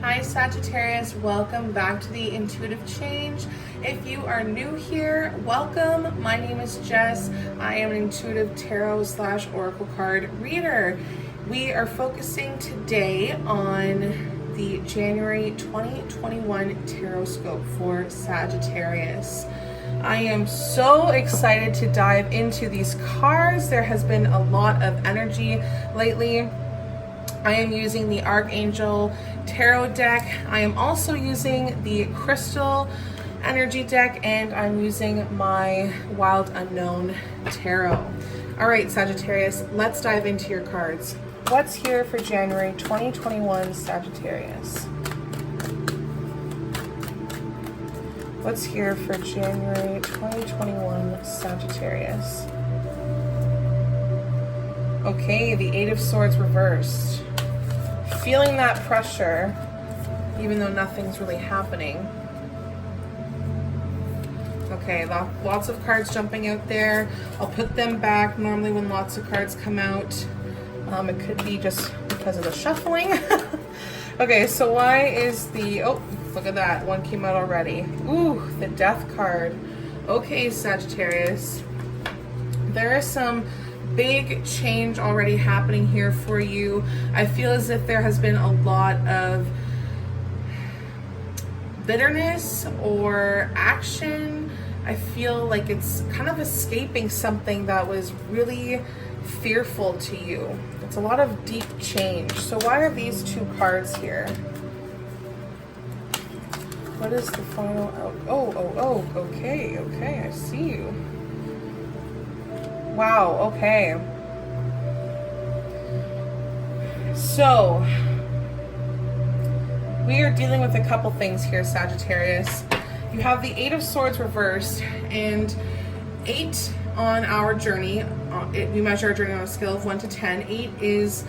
Hi Sagittarius, welcome back to the Intuitive Change. If you are new here, welcome. My name is Jess. I am an intuitive tarot / oracle card reader. We are focusing today on the January 2021 Tarotscope for Sagittarius. I am so excited to dive into these cards. There has been a lot of energy lately. I am using the Archangel Tarot deck. I am also using the Crystal Energy deck, and I'm using my Wild Unknown Tarot. All right, Sagittarius, let's dive into your cards. What's here for January 2021 Sagittarius? What's here for January 2021 Sagittarius? Okay, the Eight of Swords reversed. Feeling that pressure, even though nothing's really happening. Okay, lots of cards jumping out there. I'll put them back. Normally when lots of cards come out, it could be just because of the shuffling. Okay, so why is the, oh, look at that, one came out already. Ooh, the Death card. Okay, Sagittarius. There is some big change already happening here for you. I feel as if there has been a lot of bitterness or action. I feel like it's kind of escaping something that was really fearful to you. It's a lot of deep change. So why are these two cards here? What is the final out? Oh, okay, I see you. Wow, okay. So, we are dealing with a couple things here, Sagittarius. You have the Eight of Swords reversed, and 8 on our journey, we measure our journey on a scale of 1 to 10. 8 is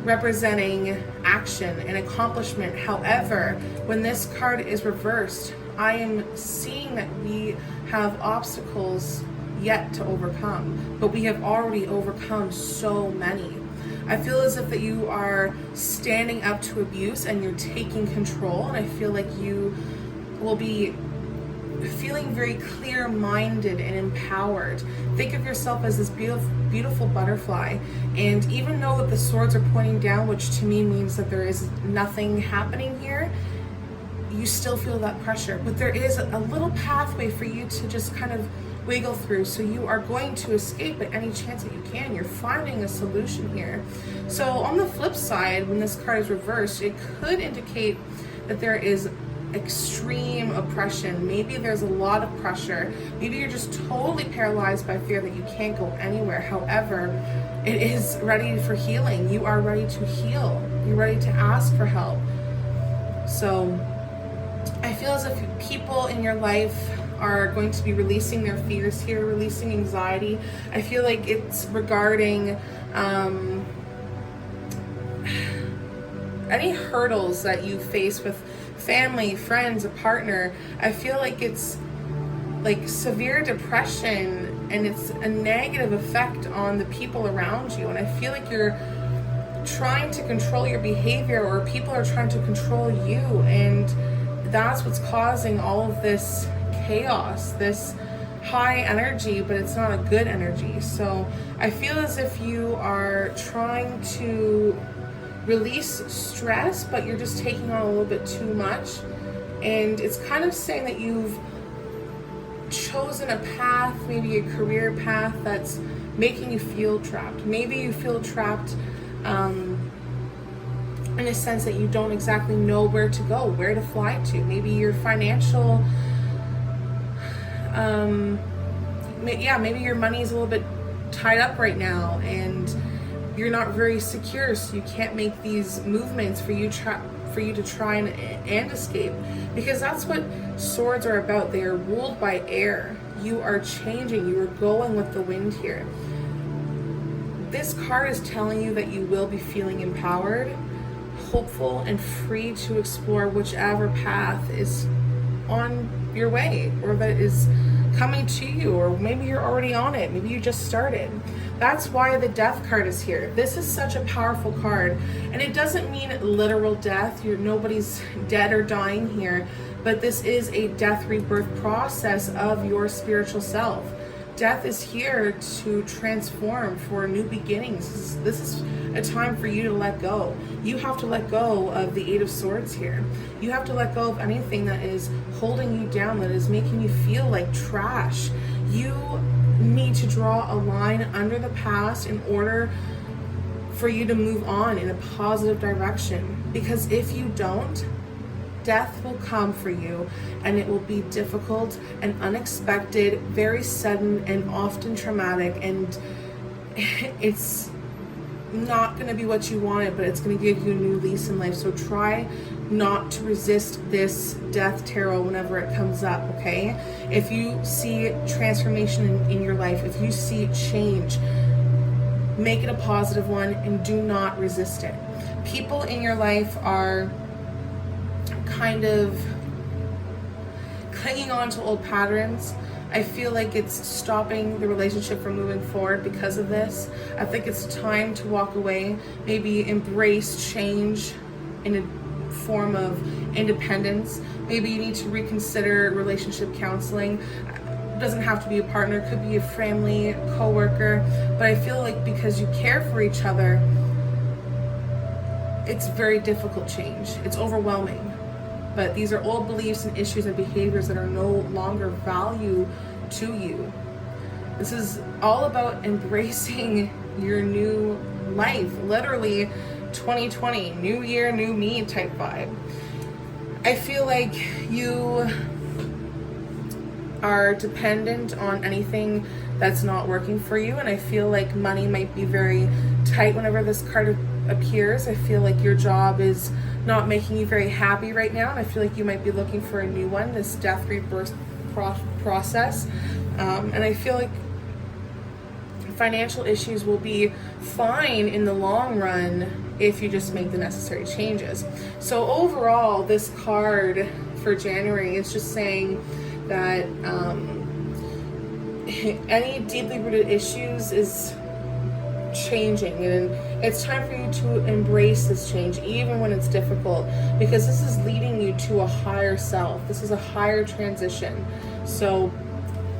representing action and accomplishment. However, when this card is reversed, I am seeing that we have obstacles yet to overcome, but we have already overcome so many. I feel as if that you are standing up to abuse and you're taking control, and I feel like you will be feeling very clear-minded and empowered. Think of yourself as this beautiful butterfly, and even though that the swords are pointing down, which to me means that there is nothing happening here, you still feel that pressure, but there is a little pathway for you to just kind of wiggle through. So you are going to escape at any chance that you can. You're finding a solution here. So on the flip side, when this card is reversed, it could indicate that there is extreme oppression. Maybe there's a lot of pressure. Maybe you're just totally paralyzed by fear that you can't go anywhere. However, it is ready for healing. You are ready to heal. You're ready to ask for help. So I feel as if people in your life are going to be releasing their fears here, releasing anxiety. I feel like it's regarding any hurdles that you face with family, friends, a partner. I feel like it's like severe depression, and it's a negative effect on the people around you. And I feel like you're trying to control your behavior, or people are trying to control you, and that's what's causing all of this chaos, this high energy, but it's not a good energy. So I feel as if you are trying to release stress, but you're just taking on a little bit too much. And it's kind of saying that you've chosen a path, maybe a career path, that's making you feel trapped. Maybe you feel trapped in a sense that you don't exactly know where to go, where to fly to. Maybe your financial maybe your money is a little bit tied up right now, and you're not very secure, so you can't make these movements for you to try and escape, because that's what swords are about. They are ruled by air. You are changing. You are going with the wind here. This card is telling you that you will be feeling empowered, hopeful, and free to explore whichever path is on your way, or that is coming to you, or maybe you're already on it, maybe you just started. That's why the death card is here. This is such a powerful card, and it doesn't mean literal death. Nobody's dead or dying here, but this is a death rebirth process of your spiritual self. Death is here to transform, for new beginnings. This is a time for you to let go. You have to let go of the Eight of Swords here. You have to let go of anything that is holding you down, that is making you feel like trash. You need to draw a line under the past in order for you to move on in a positive direction. Because if you don't, death will come for you, and it will be difficult and unexpected, very sudden and often traumatic, and it's not going to be what you wanted, but it's going to give you a new lease in life. So try not to resist this death tarot whenever it comes up, okay? If you see transformation in your life, if you see change, make it a positive one and do not resist it. People in your life are kind of clinging on to old patterns. I feel like it's stopping the relationship from moving forward because of this. I think it's time to walk away, maybe embrace change in a form of independence. Maybe you need to reconsider relationship counseling. It doesn't have to be a partner, it could be a family, a coworker, but I feel like because you care for each other, it's very difficult change. It's overwhelming. But these are old beliefs and issues and behaviors that are no longer value to you. This is all about embracing your new life. Literally 2020, new year, new me type vibe. I feel like you are dependent on anything that's not working for you, and I feel like money might be very tight whenever this card appears. I feel like your job is not making you very happy right now, and I feel like you might be looking for a new one, this death rebirth process. And I feel like financial issues will be fine in the long run if you just make the necessary changes. So overall, this card for January is just saying that any deeply rooted issues is changing, and it's time for you to embrace this change even when it's difficult, because this is leading you to a higher self. This is a higher transition, so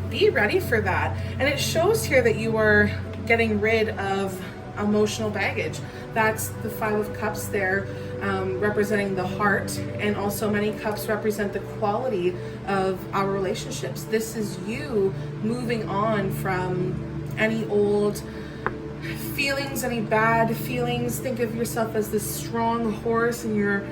be ready for that. And it shows here that you are getting rid of emotional baggage. That's the Five of Cups there, representing the heart, and also many cups represent the quality of our relationships. This is you moving on from any old feelings, any bad feelings. Think of yourself as this strong horse, and you're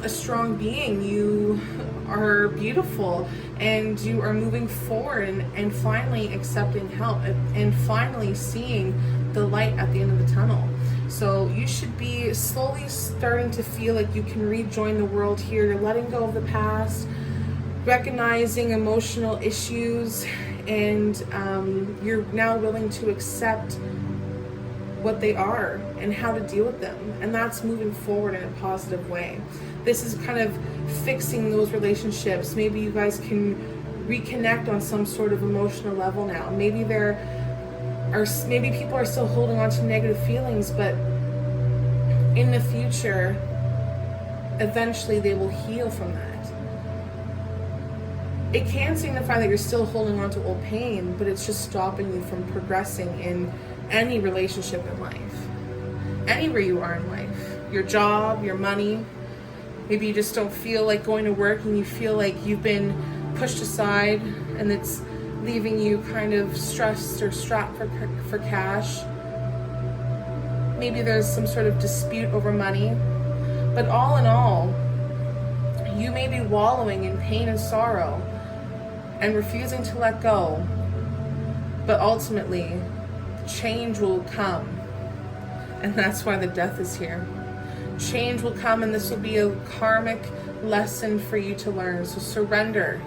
a strong being. You are beautiful, and you are moving forward and finally accepting help and finally seeing the light at the end of the tunnel. So you should be slowly starting to feel like you can rejoin the world here. You're letting go of the past, recognizing emotional issues, and you're now willing to accept what they are and how to deal with them, and that's moving forward in a positive way. This is kind of fixing those relationships. Maybe you guys can reconnect on some sort of emotional level now. Maybe maybe people are still holding on to negative feelings, but in the future, eventually they will heal from that. It can signify that you're still holding on to old pain, but it's just stopping you from progressing in any relationship in life, anywhere you are in life, your job, your money. Maybe you just don't feel like going to work, and you feel like you've been pushed aside, and it's leaving you kind of stressed or strapped for cash. Maybe there's some sort of dispute over money, but all in all, you may be wallowing in pain and sorrow and refusing to let go, but ultimately change will come, and that's why the death is here. Change will come, and this will be a karmic lesson for you to learn. So surrender,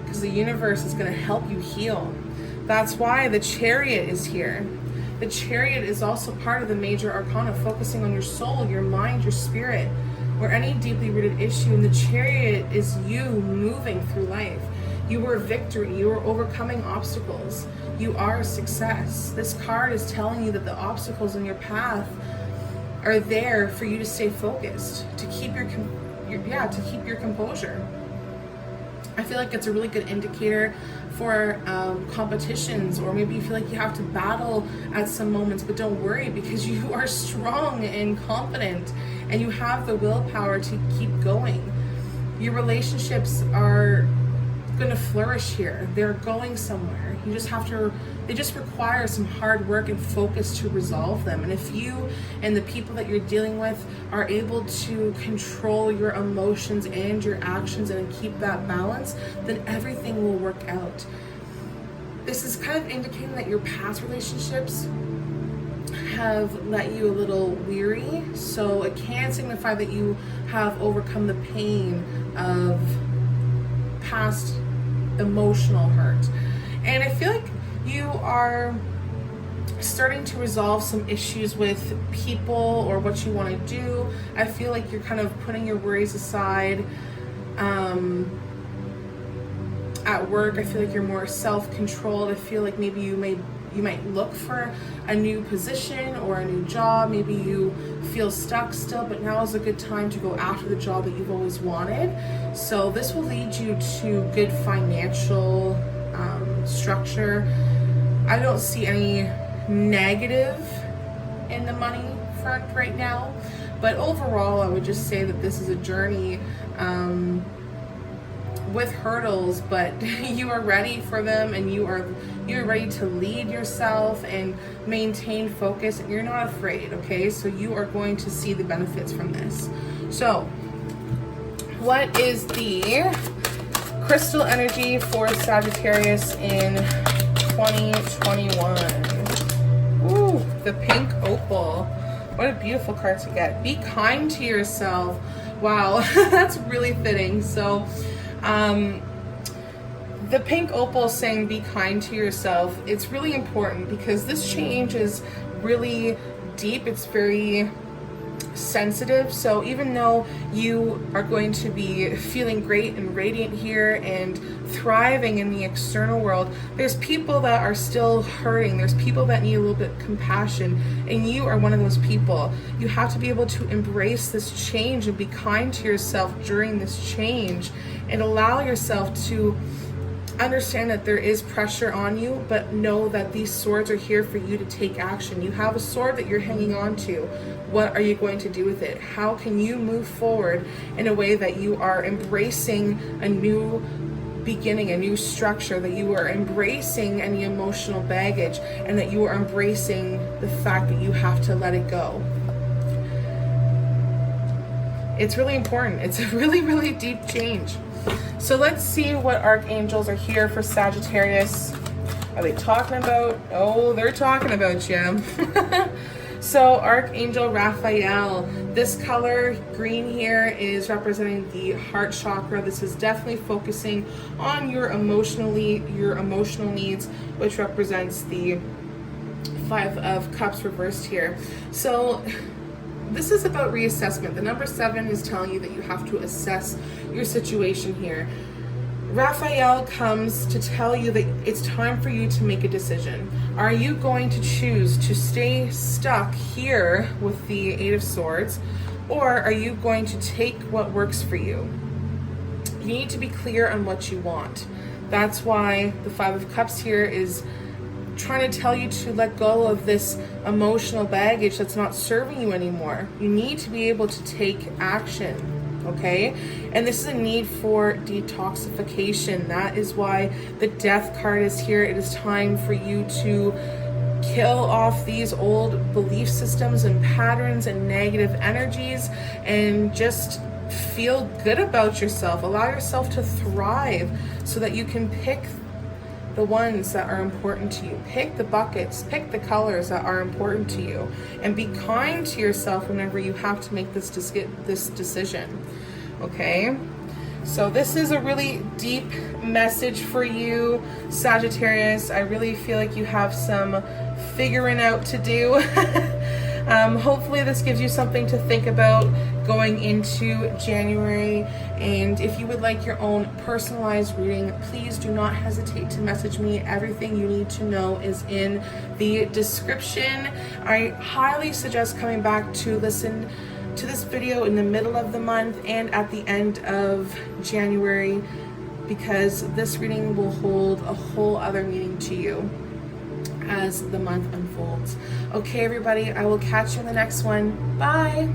because the universe is going to help you heal. That's why the chariot is here. The chariot is also part of the major arcana, focusing on your soul, your mind, your spirit, or any deeply rooted issue. And the chariot is you moving through life. You were victory. You were overcoming obstacles. You are a success. This card is telling you that the obstacles in your path are there for you to stay focused, to keep your composure. I feel like it's a really good indicator for competitions, or maybe you feel like you have to battle at some moments, but don't worry, because you are strong and confident and you have the willpower to keep going. Your relationships are going to flourish here. They're going somewhere. You just have to, they just require some hard work and focus to resolve them. And if you and the people that you're dealing with are able to control your emotions and your actions and keep that balance, then everything will work out. This is kind of indicating that your past relationships have let you a little weary. So it can signify that you have overcome the pain of past emotional hurt. And I feel like you are starting to resolve some issues with people or what you want to do. I feel like you're kind of putting your worries aside. At work, I feel like you're more self-controlled. I feel like maybe you might look for a new position or a new job. Maybe you feel stuck still, but now is a good time to go after the job that you've always wanted. So this will lead you to good financial structure. I don't see any negative in the money front right now, but overall I would just say that this is a journey with hurdles, but you are ready for them, and you're ready to lead yourself and maintain focus, and you're not afraid. Okay, so you are going to see the benefits from this. So what is the crystal energy for Sagittarius in 2021? Ooh, the pink opal. What a beautiful card to get. Be kind to yourself. Wow, that's really fitting. So the pink opal saying be kind to yourself, it's really important because this change is really deep. It's very sensitive. So even though you are going to be feeling great and radiant here and thriving in the external world, there's people that are still hurting. There's people that need a little bit of compassion, and you are one of those people. You have to be able to embrace this change and be kind to yourself during this change, and allow yourself to understand that there is pressure on you, but know that these swords are here for you to take action. You have a sword that you're hanging on to. What are you going to do with it? How can you move forward in a way that you are embracing a new beginning, a new structure, that you are embracing any emotional baggage, and that you are embracing the fact that you have to let it go? It's really important. It's a really, really deep change. So let's see what archangels are here for Sagittarius. Are they talking about? Oh, they're talking about you. So Archangel Raphael, this color green here is representing the heart chakra. This is definitely focusing on your emotional needs, which represents the 5 of Cups reversed here. So this is about reassessment. The number 7 is telling you that you have to assess your situation here. Raphael comes to tell you that it's time for you to make a decision. Are you going to choose to stay stuck here with the 8 of Swords, or are you going to take what works for you? You need to be clear on what you want. That's why the 5 of Cups here is trying to tell you to let go of this emotional baggage that's not serving you anymore. You need to be able to take action. Okay, and this is a need for detoxification. That is why the Death card is here. It is time for you to kill off these old belief systems and patterns and negative energies, and just feel good about yourself. Allow yourself to thrive so that you can pick the ones that are important to you. Pick the buckets, pick the colors that are important to you, and be kind to yourself whenever you have to make this decision. Okay, so this is a really deep message for you, Sagittarius. I really feel like you have some figuring out to do. Hopefully this gives you something to think about. going into January. And if you would like your own personalized reading, please do not hesitate to message me. Everything you need to know is in the description. I highly suggest coming back to listen to this video in the middle of the month and at the end of January, because this reading will hold a whole other meaning to you as the month unfolds. Okay, everybody, I will catch you in the next one. Bye.